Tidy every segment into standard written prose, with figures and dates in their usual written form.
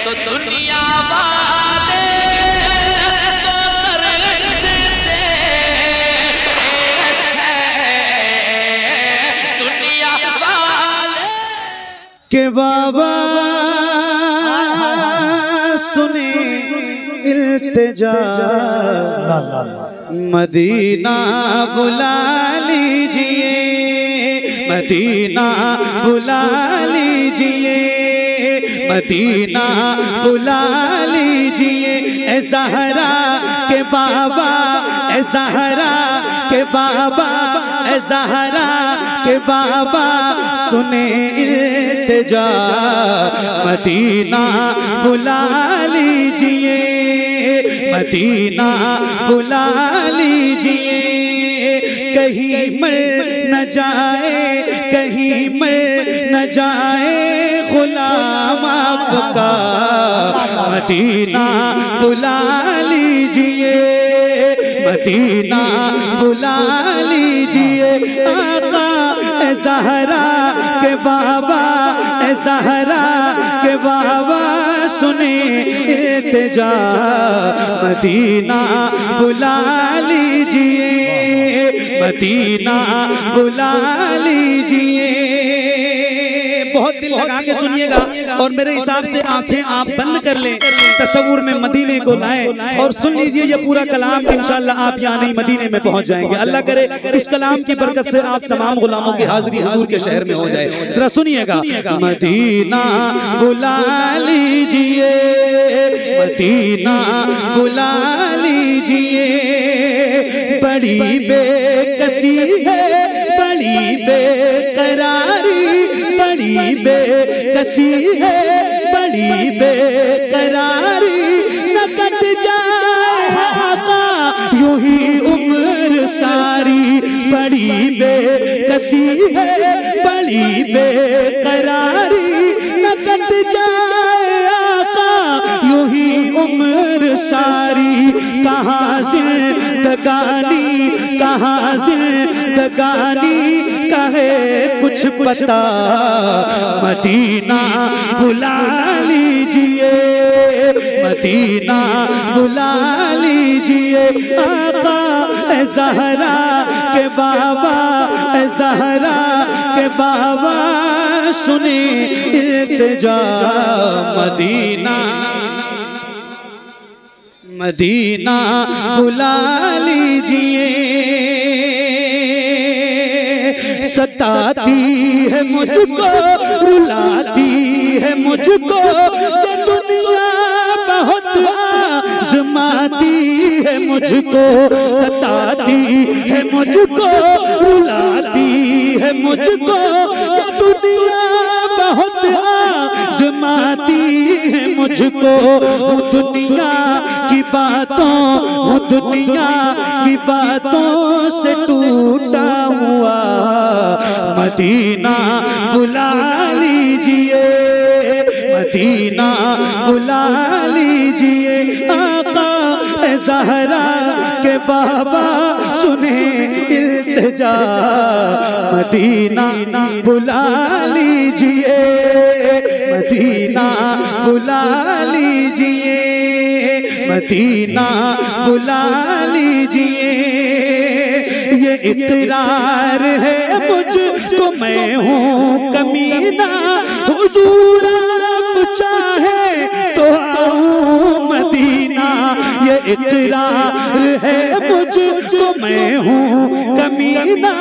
तो दुनिया वाले तो तरसते हैं, दुनिया वाले के बाबा सुने इल्तिजा, मदीना बुला लीजिए, मदीना बुला लीजिए, मदीना बुला लीजिए। ए ज़हरा के बाबा, ए ज़हरा के बाबा, ए ज़हरा के बाबा सुने इल्तिजा, मदीना बुला लीजिए, मदीना बुला लीजिए। कहीं मर न जाए, कहीं मर न जाए गुलाम आपका, मदीना बुला लीजिए, मदीना बुला लीजिए। आका ए ज़हरा के बाबा, ए ज़हरा के बाबा सुने इल्तिजा, मदीना बुला लीजिए, मदीना बुला लीजिए। बहुत दिल लगा के सुनिएगा और मेरे हिसाब से आंखें आप बंद कर लें, तसव्वुर में मदीने को लाएं और सुन लीजिए ये पूरा कलाम। इंशाअल्लाह आप यहाँ नहीं मदीने में पहुंच जाएंगे। अल्लाह करे इस कलाम की बरकत से आप तमाम गुलामों की हाजिरी हुजूर के शहर में हो जाए। जरा सुनिएगा, मदीना बुला लीजिए, मदीना बुला लीजिए। बड़ी बेकसी है, बड़ी बेकरारी, बड़ी बेकसी है, बड़ी बेकरारी। न कट जाए आका यूं ही उम्र सारी, बड़ी बेकसी है, बड़ी बेकरारी। न कट जाए आका यूं ही उम्र सारी। कहाँ जिंदगानी, कहाँ जिंदगानी कहे कुछ पता, मदीना बुला लीजिए, मदीना बुला लीजिए। आका ए ज़हरा के बाबा, ए ज़हरा के बाबा सुने इल्तिजा, मदीना मदीना बुला लीजिए। सताती है मुझको, रुलाती है मुझको ये दुनिया, बहुत आज़माती है मुझको। सताती है मुझको, रुलाती है मुझको ये दुनिया, बहुत आज़माती है मुझको। दुनिया की बातों, दुनिया की बातों से टूटा हुआ, मदीना बुला लीजिए, मदीना बुला लीजिए। आका ए ज़हरा के बाबा सुने इल्तिजा, मदीना बुला लीजिए, मदीना बुला लीजिए, मदीना बुला लीजिए। ये इकरार है मुझको मैं हूँ कमीना, हुजूर आप चाहे तो आऊं मदीना। ये इकरार है मुझको मैं हूँ कमीना,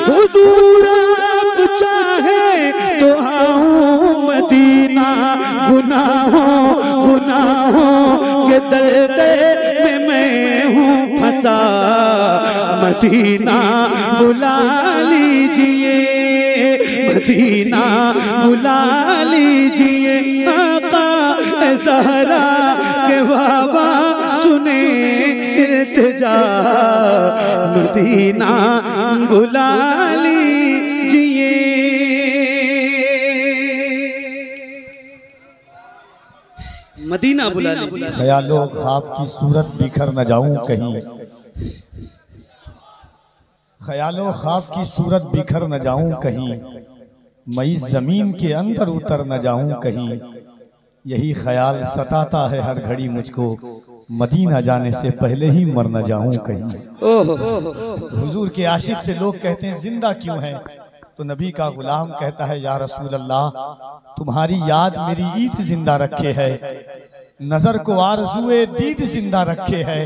हुजूर आप चाहे तो आऊं मदीना। गुनाहों गुनाहों के दलदल में मैं हूँ फंसा, मदीना बुला लीजिए, मदीना बुला लीजिए। आका ए ज़हरा के बाबा सुने इल्तिजा, मदीना बुला लीजिए। मदीना बुला लीजिए। ख्यालो ख्वाब की सूरत बिखर न जाऊं कहीं, ख्यालो ख्वाब की सूरत बिखर न जाऊं कहीं, मैं इस जमीन के अंदर उतर न जाऊं कहीं। यही ख्याल सताता है हर घड़ी मुझको, मदीना जाने से पहले ही मर न जाऊं कहीं। हुजूर के आशिक से लोग कहते हैं जिंदा क्यों है, तो नबी का गुलाम कहता है या रसूल अल्लाह, तुम्हारी याद मेरी ईद जिंदा रखे है, नजर को आरज़ुए दीद जिंदा रखे है,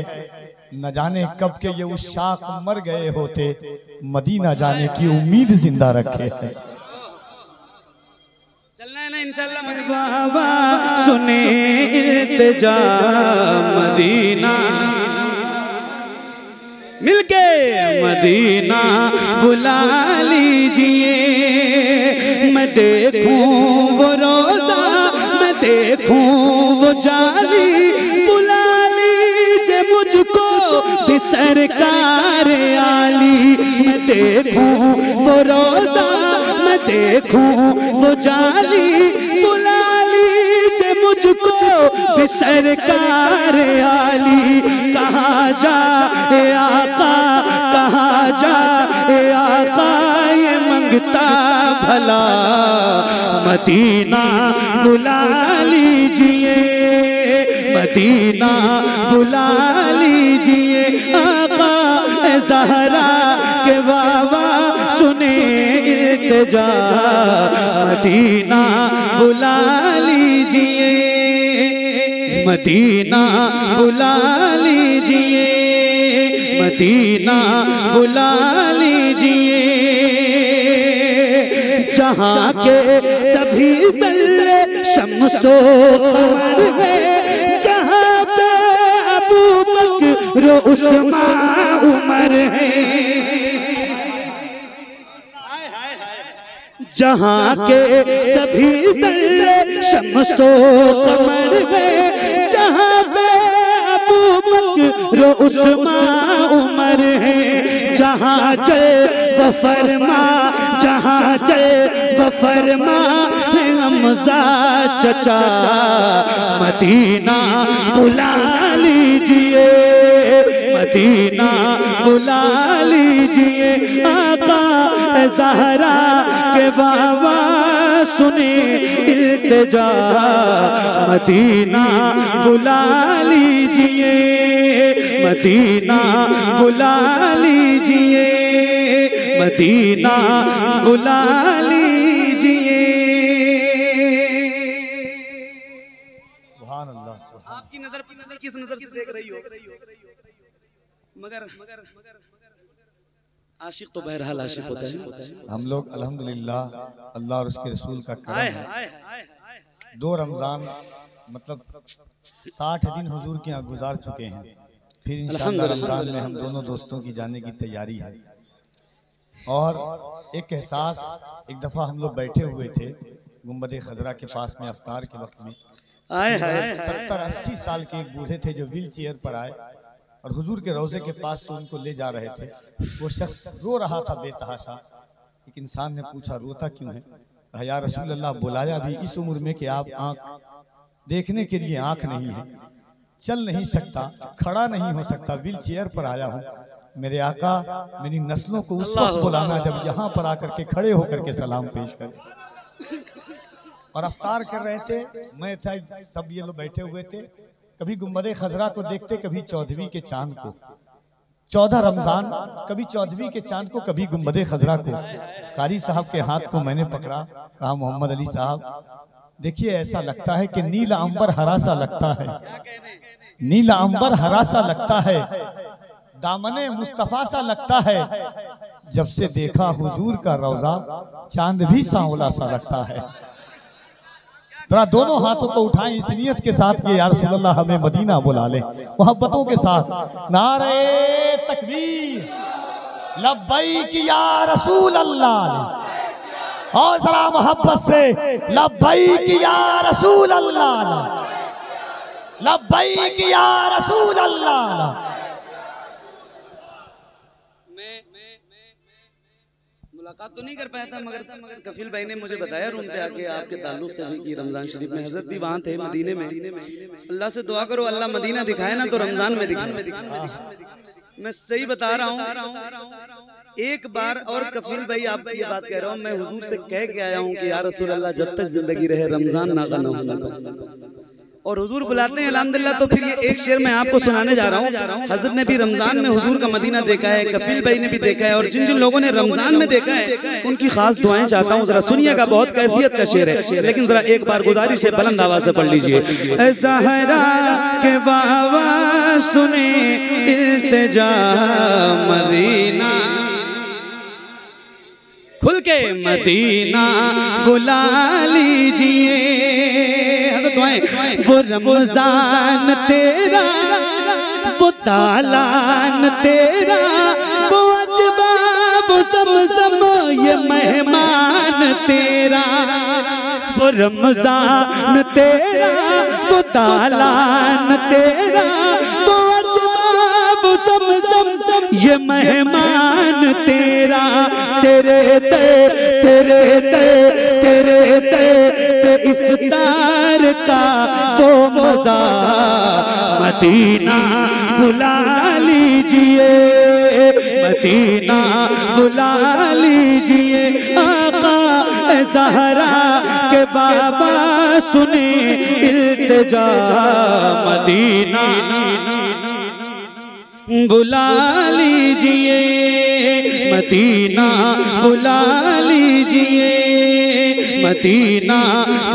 न जाने कब के ये उशाक मर गए होते, मदीना जाने की उम्मीद जिंदा रखे है। चलना है ना इंशाल्लाह मेरे बाबा, सुने इल्तिजा मदीना, मिलके मदीना बुला लीजिए, मैं देखूं वो रोजा, मैं देखूं वो जाली, बुला लीजिए मुझको भी सरकार आली, मैं देखूं वो रोजा, मैं देखूं वो जाली, बुला लीजिए मुझको भी सरकार आली। कहाँ जा ए आका, कहाँ जा ए आका, ये मंगता भला मदीना बुला लीजिए, मदीना बुला लीजिए, आका ए ज़हरा के बाबा सुने इल्तिजा, मदीना बुला लीजिए, मदीना बुला लीजिए, मदीना बुला लीजिए, जहाँ के सभी ज़र्रे शम्सो कमर है, जहाँ पे अबू बकर उस्मान उमर है, जहाँ के सभी ज़र्रे शम्सो कमर है, जहाँ पे अबू बकर उस्मान उमर है, जहाँ चल वो फरमा, जहाँ चल वो फरमा है हमज़ा चचा, मदीना बुला लीजिए, मदीना बुला लीजिए, आका ज़हरा के बाबा सुने इल्तिजा, मदीना बुला लीजिए, मदीना बुला लीजिए, मदीना बुला लीजिए। सुभान अल्लाह, सुभान। आपकी नजर किस नजर से देख रही हो, मगर आशिक तो बहरहाल आशिक होता है। हम लोग अल्हम्दुलिल्लाह अल्लाह और उसके रसूल का करम है, 2 रमज़ान मतलब 60 दिन हुजूर के यहाँ गुजार चुके हैं, फिर इंशाअल्लाह रमज़ान में हम दोनों दोस्तों की जाने की तैयारी है। और एक एहसास, एक दफ़ा हम लोग बैठे हुए थे गुंबद खजरा के पास में अफ्तार के वक्त में, 70-80 साल के एक बूढ़े थे जो व्हील चेयर पर आए और हुजूर के रोज़े के पास से उनको ले जा रहे थे। वो शख्स रो रहा था बेतहाशा। एक इंसान ने पूछा रोता क्यों है? या रसूल अल्लाह, बुलाया भी इस उम्र में कि आप आँख देखने के लिए आँख नहीं है, चल नहीं सकता, खड़ा नहीं हो सकता, व्हील चेयर पर आया हूँ। मेरे आका मेरी नस्लों को उस वक्त बुलाना जब यहाँ पर आकर के खड़े होकर के सलाम पेश करें। और अफ्तार कर रहे थे, मैं था, सब ये लोग बैठे हुए थे। कभी गुंबद खजरा को देखते, कभी 14वीं के चांद को, 14 रमजान, कभी 14वीं के चांद को, कभी गुंबद खजरा को। कारी साहब के हाथ को मैंने पकड़ा, कहा मोहम्मद अली साहब देखिए, ऐसा लगता है कि नीला अंबर हरा सा लगता है, नीला अंबर हरा सा लगता है, दामने मुस्तफा सा लगता है, जब से देखा हुजूर का रोजा चांद भी सांवला सा लगता है। जरा दोनों हाथों को उठाएं इस नियत के साथ कि या रसूल अल्लाह हमें मदीना बुला ले, मोहब्बतों के साथ। नारे तकबीर, लब्बैक या रसूल अल्लाह, और जरा मोहब्बत से लब्बैक या रसूल अल्लाह, लब्बैक या रसूल अल्लाह। मुलाकात तो नहीं कर पाया था, मगर कफील भाई ने मुझे बताया रूम पे आके आपके ताल्लुक से भी कि रमजान शरीफ में हजरत भी वहाँ थे मदीने में। अल्लाह से दुआ करो अल्लाह मदीना दिखाए ना तो रमजान में दिखाए। मैं सही बता रहा हूँ। एक बार और कफील भाई आपको ये बात कह रहा हूँ, मैं हुजूर से कह के आया हूँ कि या रसूल अल्लाह जब तक जिंदगी रहे रमजान नागा ना होना। और हुजूर बुलाते हैं अल्हम्दुलिल्लाह। तो फिर ये एक शेर मैं आपको सुनाने जा रहा हूँ। हजरत ने भी रमजान में हुजूर का मदीना देखा है, कफील भाई ने भी देखा है, और जिन जिन लोगों ने रमजान में देखा है उनकी खास दुआएं चाहता हूँ। जरा सुनिएगा, बहुत कैफियत का शेर है, लेकिन जरा एक बार गुजारिश है बुलंद आवाज से पढ़ लीजिए। ज़हरा के बाबा सुने इल्तिजा मदीना, खुल के मदीना बुला लीजिए। वो रमजान तेरा, वो तालान तेरा, वो अजबा वो ज़मज़म ये मेहमान तेरा। वो रमजान तेरा, वो तालान तेरा, वो अजबा वो ज़मज़म ये मेहमान तेरा। तेरे ते तेरे ते तेरे ते इफ्तार का तो मजा मदीना बुला लीजिए, मदीना बुला लीजिए। आका ज़हरा के बाबा सुने इल्तिजा मदीना बुला लीजिए, मदीना बुला लीजिए, मदीना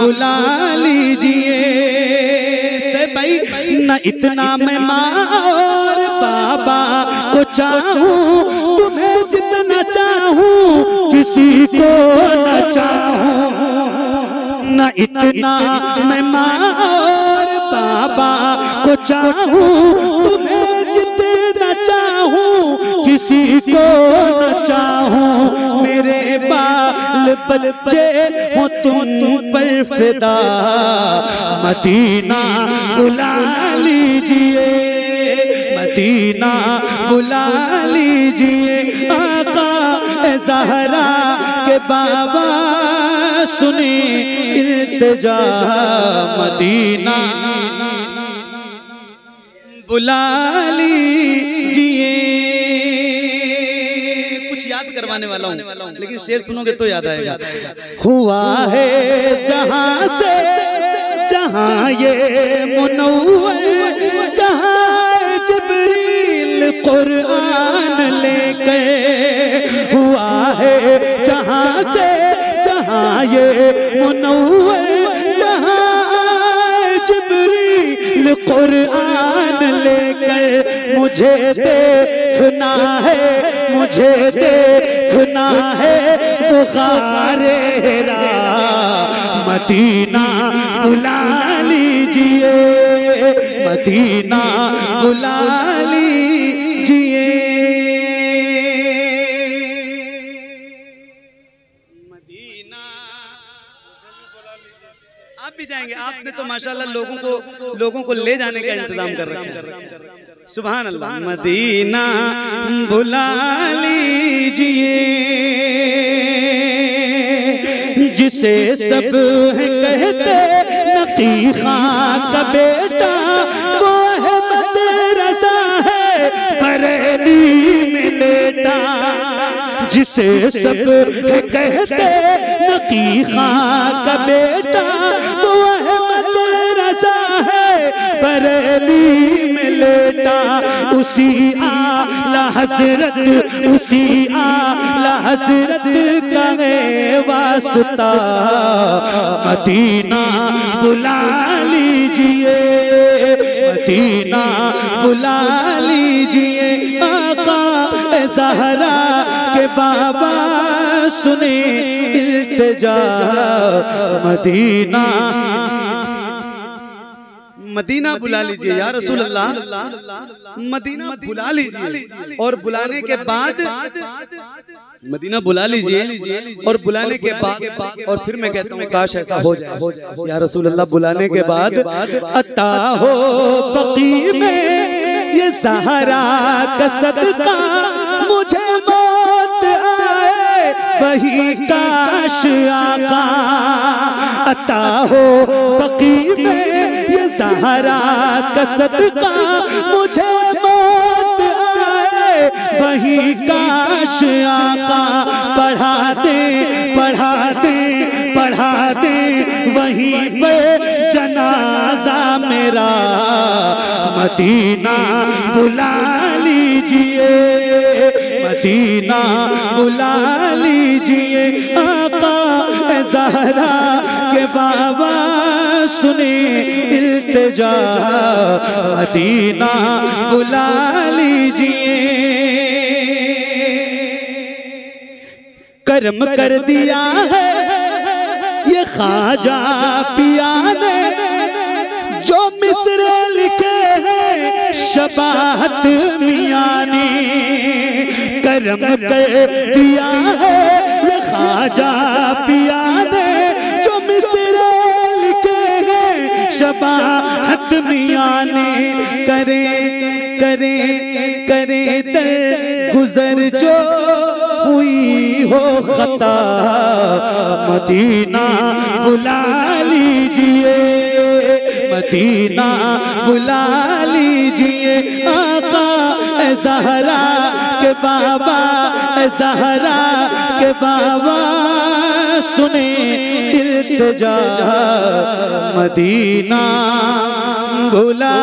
बुला लीजिए। से भाई न इतना मैं माँ और बाबा को चाहूँ, तुम्हें जितना चाहूँ किसी को न चाहूँ। न इतना मैं माँ और बाबा को चाहूँ, तुम्हें जितना चाहूँ किसी को न चाहूँ। मेरे बाल बच्चे हो तुम पर फिदा, मदीना बुला लीजिए, मदीना बुला लीजिए। आका ज़हरा के बाबा सुने इल्तिजा मदीना बुला लीजिए। कुछ याद करवाने वाला हूँ, लेकिन शेर सुनोगे तो याद आएगा। हुआ है जहाँ से जहाँ ये मुनव्वर, जहाँ जिब्रील कुरान लेकर। हुआ है जहाँ से जहाँ ये मुनव्वर, जहाँ जिब्रील कुरान लेकर। मुझे देखना है, मुझे देखना है बुखारे रा, मदीना बुला लीजिए, मदीना बुला लीजिए। मदीना आप भी जाएंगे। आपने तो माशाल्लाह लोगों को ले जाने का इंतजाम कर रखा है। सुभान अल्लाह। मदीना बुला लीजिए, जिसे सब है कहते नकी खां का बेटा, वो अहमद रज़ा है बरेली में लेटा। जिसे सब है कहते नकी खां का बेटा, वो अहमद रज़ा है बरेली में लेटा। उसी आला हजरत, उसी आला हजरत का है वास्ता, मदीना बुला लीजिए, मदीना बुला लीजिए। आका ज़हरा के बाबा सुने इल्तिजा मदीना, मदीना बुला लीजिए या रसूल अल्लाह, मदीना बुला लीजिए। और बुलाने के बाद मदीना बुला लीजिए, और बुलाने के बाद और फिर मैं कहता हूँ काश ऐसा हो जाए या रसूल अल्लाह। बुलाने के बाद अता हो बकी में ये ज़हरा का सदका, मुझे मौत आए वही काश आका। अता हो बकी में ये ज़हरा का सदका, मुझे मौत आए वही काश आका। बढ़ा दे बढ़ा दे बढ़ा दे वहीं पर जनाजा मेरा मदीना बुला लीजिए, मदीना बुला लीजिए। आका ज़हरा के बाबा सुने इल्तिजा, मदीना बुला लीजिए। कर्म कर दिया है ये ख्वाजा पिया ने, जो मिसरे लिखे हैं शबाहत मियां ने। कर्म कर दिया है ये ख्वाजा पिया ने, जो मिसरे लिखे हैं शबाहत मियां ने। करे करे करे दर गुजर जो हुई हो खता, मदीना बुला लीजिए, मदीना बुला लीजिए। आका ज़हरा के बाबा, ज़हरा के बाबा सुने इल्तिजा, मदीना बुला